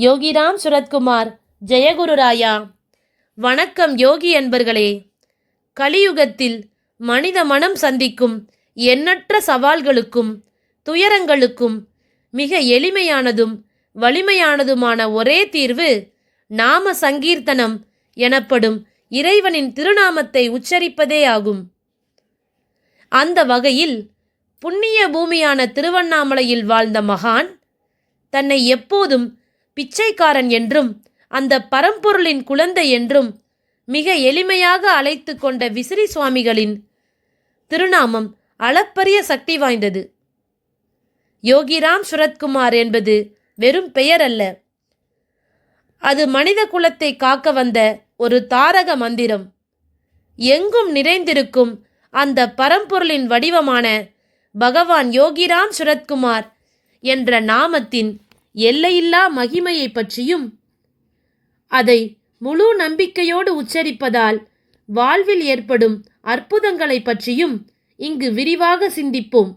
யோகிராம் சுரத்குமார். ஜெயகுருராயா. வணக்கம் யோகி அன்பர்களே. கலியுகத்தில் மனித மனம் சந்திக்கும் எண்ணற்ற சவால்களுக்கும் துயரங்களுக்கும் மிக எளிமையானதும் வலிமையானதுமான ஒரே தீர்வு நாம சங்கீர்த்தனம் எனப்படும் இறைவனின் திருநாமத்தை உச்சரிப்பதே ஆகும். அந்த வகையில் புண்ணிய பூமியான திருவண்ணாமலையில் வாழ்ந்த மகான் தன்னை எப்போதும் பிச்சைக்காரன் என்றும் அந்த பரம்பொருளின் குழந்தை என்றும் மிக எளிமையாக அழைத்து கொண்ட விசிறி சுவாமிகளின் திருநாமம் அளப்பரிய சக்தி வாய்ந்தது. யோகிராம் சுரத்குமார் என்பது வெறும் பெயர் அல்ல, அது மனித குலத்தை காக்க வந்த ஒரு தாரக மந்திரம். எங்கும் நிறைந்திருக்கும் அந்த பரம்பொருளின் வடிவமான பகவான் யோகிராம் சுரத்குமார் என்ற நாமத்தின் எல்லையில்லா மகிமையை பற்றியும் அதை முழு நம்பிக்கையோடு உச்சரிப்பதால் வாழ்வில் ஏற்படும் அற்புதங்களை பற்றியும் இங்கு விரிவாக சிந்திப்போம்.